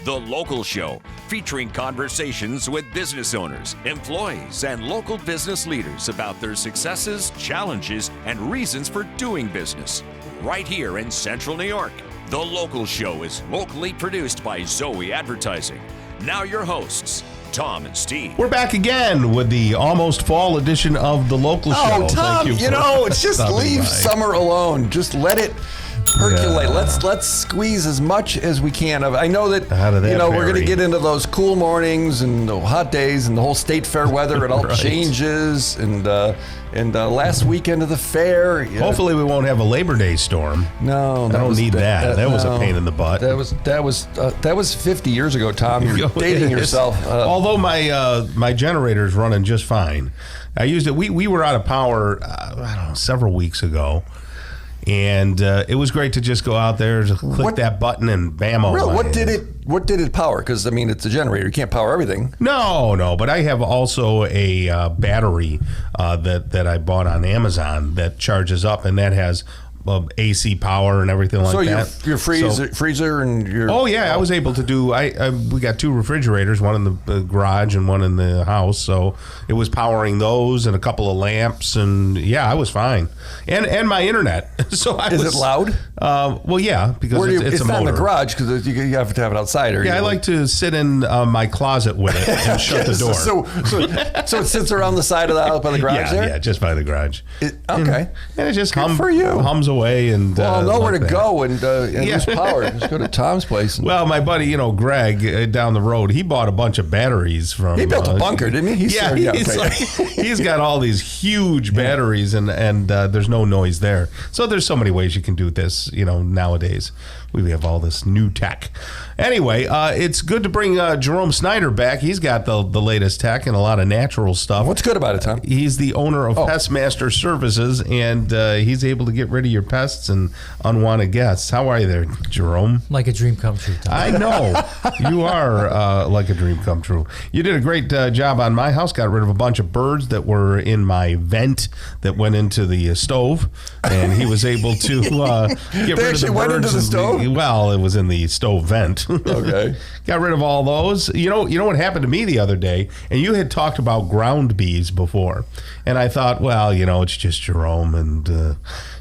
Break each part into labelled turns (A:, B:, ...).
A: The Local Show, featuring conversations with business owners, employees, and local business leaders about their successes, challenges, and reasons for doing business. Right here in Central New York. The Local Show is locally produced by Zoey Advertising. Now your hosts, Tom and Steve.
B: We're back again with the almost fall edition of The Local Show.
C: Oh, Tom, it's just leave summer alone. Just let it percolate.
B: Yeah.
C: Let's squeeze as much as we can of. I know that, we're going to
B: berry.
C: get into those cool mornings and the hot days and the whole state fair weather. It all
B: Right.
C: changes. And last weekend of the fair.
B: Hopefully we won't have a Labor Day storm.
C: No,
B: I don't need that. That was a
C: no.
B: pain in the butt.
C: That was 50 years ago, Tom. You're dating yourself.
B: Although my generator's running just fine. I used it. We were out of power, several weeks ago. And it was great to just go out there, just click that button, and bam!
C: Really? What did it power? Because it's a generator. You can't power everything.
B: No. But I have also a battery that I bought on Amazon that charges up, and that has AC power and everything like that.
C: So your freezer and your...
B: Oh, yeah, I was able to do... we got two refrigerators, one in the garage and one in the house, so it was powering those and a couple of lamps, and yeah, I was fine. And my internet. So
C: Is it loud?
B: Well, yeah, because it's a motor.
C: It's not in the garage, because you have to have it outside.
B: I like to sit in my closet with it and shut the door.
C: So it sits around the side of the house by the garage there?
B: Yeah, just by the garage.
C: Okay.
B: And it just
C: hums
B: away. And
C: I'll know where to go and lose power. Just go to Tom's place.
B: Well, my buddy, Greg, down the road, he bought a bunch of batteries from...
C: He built a bunker, didn't he?
B: He's got all these huge batteries, and there's no noise there. So there's so many ways you can do this, nowadays. We have all this new tech. Anyway, it's good to bring Jerome Snyder back. He's got the latest tech and a lot of natural stuff.
C: What's good about it, Tom?
B: He's the owner of Pestmaster Services, and he's able to get rid of your pests and unwanted guests. How are you there, Jerome?
D: Like a dream come true, Tom.
B: I know. You are like a dream come true. You did a great job on my house. Got rid of a bunch of birds that were in my vent that went into the stove, and he was able to get rid of the birds.
C: They actually went into the stove?
B: Well, it was in the stove vent.
C: Okay.
B: Got rid of all those. You know what happened to me the other day? And you had talked about ground bees before. And I thought, well, it's just Jerome and,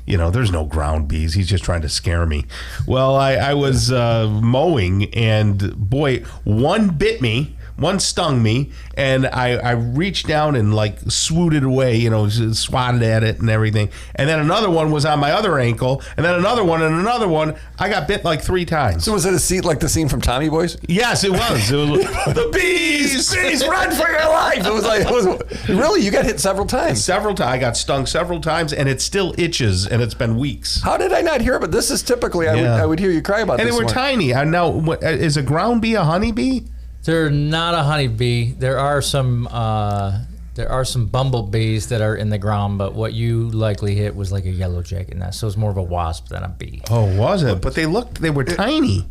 B: there's no ground bees. He's just trying to scare me. Well, I was mowing and, boy, one bit me. One stung me, and I reached down and swooted away, swatted at it and everything. And then another one was on my other ankle, and then another one and another one. I got bit 3 times.
C: So was it a scene like the scene from Tommy Boys?
B: Yes, it was. It was the bees,
C: run for your life! It was really, you got hit several times.
B: Several times. I got stung several times, and it still itches, and it's been weeks.
C: How did I not hear about this? Is typically I would hear you cry about
B: and
C: this.
B: And they were tiny. Now, is a ground bee a honeybee?
D: They're not a honeybee. There are some bumblebees that are in the ground, but what you likely hit was like a yellow jacket nest. So it's more of a wasp than a bee.
B: Oh, was it? But they were tiny.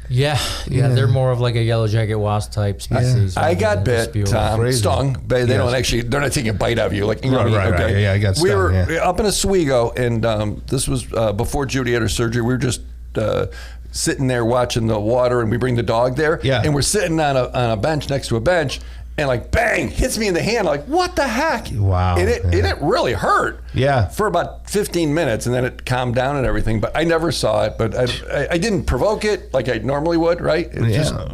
D: Yeah, they're more of like a yellow jacket wasp type species.
C: I got bit, Tom, stung. They're not taking a bite out of you. Right.
B: Yeah, I got stung.
C: We were up in Oswego, and this was before Judy had her surgery. We were just sitting there watching the water, and we bring the dog there, and we're sitting on a bench next to a bench, and bang, hits me in the hand. What the heck?
B: Wow.
C: And it really hurt.
B: Yeah.
C: For about 15 minutes, and then it calmed down and everything. But I never saw it. But I didn't provoke it like I normally would, right?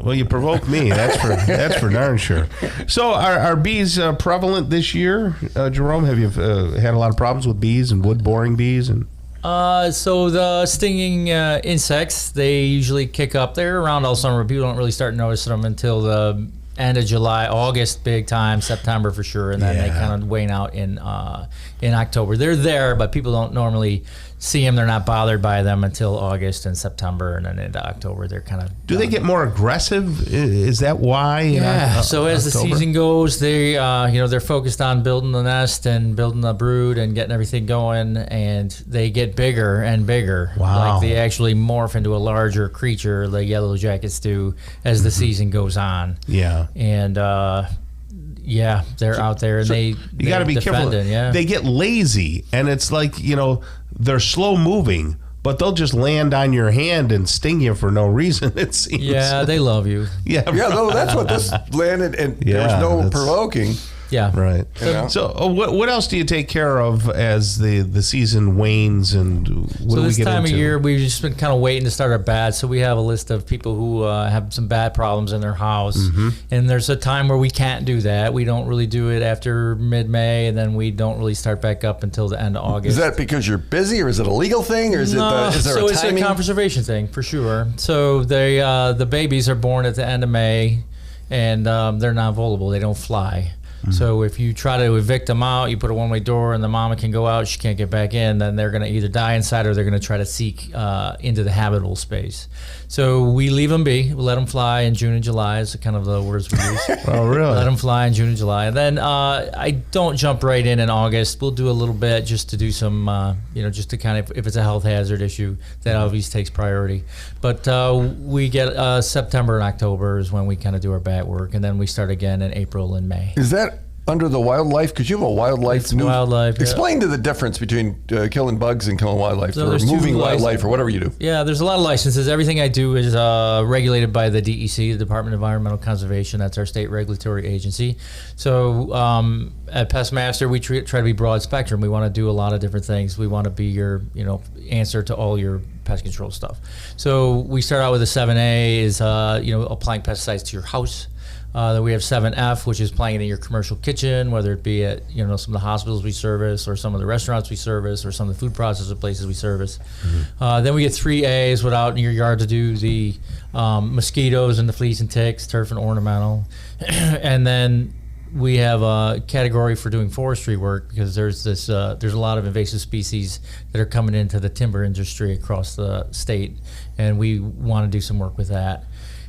B: Well, you provoked me. That's for darn sure. So are bees prevalent this year, Jerome? Have you had a lot of problems with bees and wood boring bees and?
D: So the stinging insects, they usually kick up. They're around all summer. People don't really start noticing them until the end of July, August, big time, September for sure, and then they kind of wane out in October. They're there, but people don't normally see them. They're not bothered by them until August and September, and then into October they're kind of.
B: Do they get more aggressive? Is that why?
D: Yeah. So as the season goes, they they're focused on building the nest and building the brood and getting everything going, and they get bigger and bigger.
B: Wow.
D: Like they actually morph into a larger creature, the yellow jackets do, as the season goes on.
B: Yeah.
D: And they're out there, and you
B: got to be careful.
D: Yeah.
B: They get lazy, and it's they're slow moving, but they'll just land on your hand and sting you for no reason, it seems.
D: Yeah, they love you.
B: Yeah,
C: no, that's what this landed, and there was no provoking.
D: Yeah.
B: Right. So what else do you take care of as the season wanes, and what do we
D: this
B: get
D: time
B: into?
D: of year, we've just been kind of waiting to start our bad. So we have a list of people who have some bad problems in their house. And there's a time where we can't do that. We don't really do it after mid-May, and then we don't really start back up until the end of August.
C: Is that because you're busy, or is it a legal thing, or is is there a timing?
D: It's a conservation thing, for sure. So they the babies are born at the end of May, and they're not vulnerable. They don't fly. So if you try to evict them out, you put a one-way door and the mama can go out, she can't get back in, then they're going to either die inside or they're going to try to seek into the habitable space. So we leave them be. We let them fly in June and July is kind of the words we use.
B: Oh, really?
D: Let them fly in June and July. And then I don't jump right in August. We'll do a little bit just to do some, just to kind of, if it's a health hazard issue, that obviously takes priority. But we get September and October is when we kind of do our bat work, and then we start again in April and May.
C: Is that under the wildlife? Because you have a wildlife.
D: It's wildlife.
C: Explain to the difference between killing bugs and killing wildlife,
D: So
C: or
D: there's
C: moving
D: two
C: wildlife, or whatever you do.
D: Yeah, there's a lot of licenses. Everything I do is regulated by the DEC, the Department of Environmental Conservation. That's our state regulatory agency. So at Pestmaster, we try to be broad spectrum. We want to do a lot of different things. We want to be your, answer to all your pest control stuff. So we start out with a 7A is, applying pesticides to your house. Then we have 7F, which is applying it in your commercial kitchen, whether it be at some of the hospitals we service, or some of the restaurants we service, or some of the food processor places we service. Then we get 3As without in your yard to do the mosquitoes and the fleas and ticks, turf and ornamental. And then we have a category for doing forestry work, because there's a lot of invasive species that are coming into the timber industry across the state, and we want to do some work with that.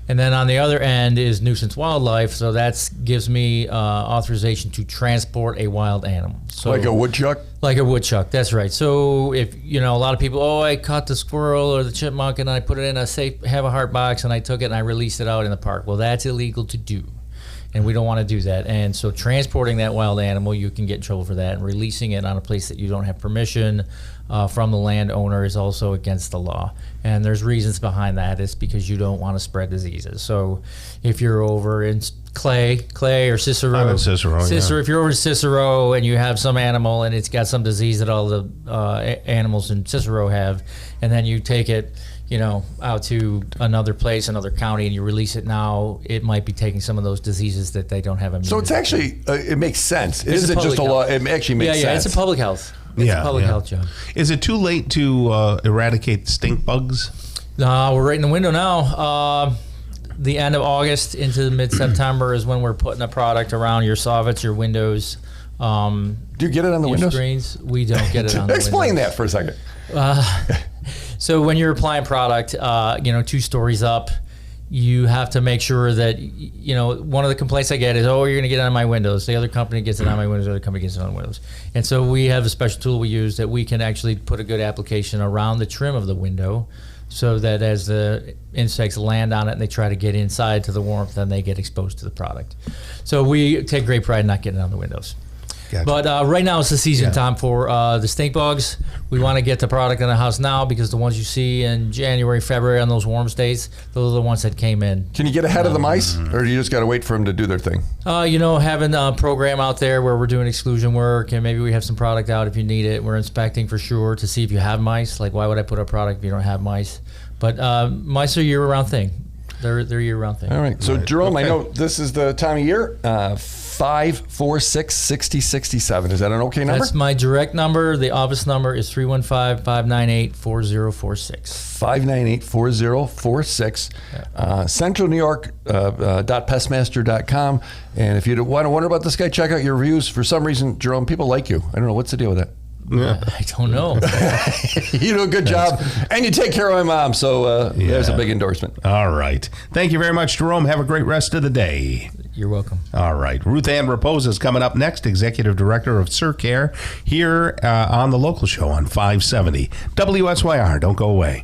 D: And then on the other end is nuisance wildlife, so that gives me authorization to transport a wild animal. So,
C: Like a woodchuck?
D: Like a woodchuck, that's right. So if, a lot of people, I caught the squirrel or the chipmunk and I put it in a safe, have a heart box, and I took it and I released it out in the park. Well, that's illegal to do, and we don't want to do that. And so transporting that wild animal, you can get in trouble for that, and releasing it on a place that you don't have permission from the landowner is also against the law. And there's reasons behind that. It's because you don't want to spread diseases. So if you're over in Clay or Cicero.
B: I'm in Cicero, yeah.
D: If you're over in Cicero and you have some animal and it's got some disease that all the animals in Cicero have, and then you take it out to another place, another county, and you release it now, it might be taking some of those diseases that they don't have immunity.
C: So it's actually, it makes sense. It
D: It's
C: isn't just a law. It actually makes sense.
D: Yeah, it's a public health. It's a public health job.
B: Is it too late to eradicate stink bugs?
D: We're right in the window now. The end of August into mid-September is when we're putting a product around your soffits, your windows.
C: Do you get it on the
D: your
C: windows?
D: Screens. We don't get it on the windows.
C: Explain that for a second.
D: So when you're applying product, 2 stories up, you have to make sure that, one of the complaints I get is, you're going to get it on my windows. The other company gets it on my windows, the other company gets it on windows. And so we have a special tool we use that we can actually put a good application around the trim of the window, so that as the insects land on it and they try to get inside to the warmth, then they get exposed to the product. So we take great pride in not getting it on the windows.
B: Gotcha.
D: But right now it's the season time for the stink bugs. We want to get the product in the house now, because the ones you see in January, February on those warm states, those are the ones that came in.
C: Can you get ahead of the mice, or do you just got to wait for them to do their thing?
D: Having a program out there where we're doing exclusion work, and maybe we have some product out if you need it. We're inspecting for sure to see if you have mice. Like, why would I put a product if you don't have mice? But mice are a year-round thing. They're a year-round thing.
C: All right. So, Jerome, I know this is the time of year. 546-6067. Is that an okay number?
D: That's my direct number. The office number is 315-598-4046.
C: 598-4046. Central New York .pestmaster.com. And if you want to wonder about this guy, check out your reviews. For some reason, Jerome, people like you. I don't know. What's the deal with that?
B: Yeah.
D: I don't know.
C: You do a good job, and you take care of my mom, so there's a big endorsement.
B: All right. Thank you very much, Jerome. Have a great rest of the day.
D: You're welcome.
B: All right. Ruth Ann Raposa is coming up next, Executive Director of Syracuse, here on the local show on 570 WSYR. Don't go away.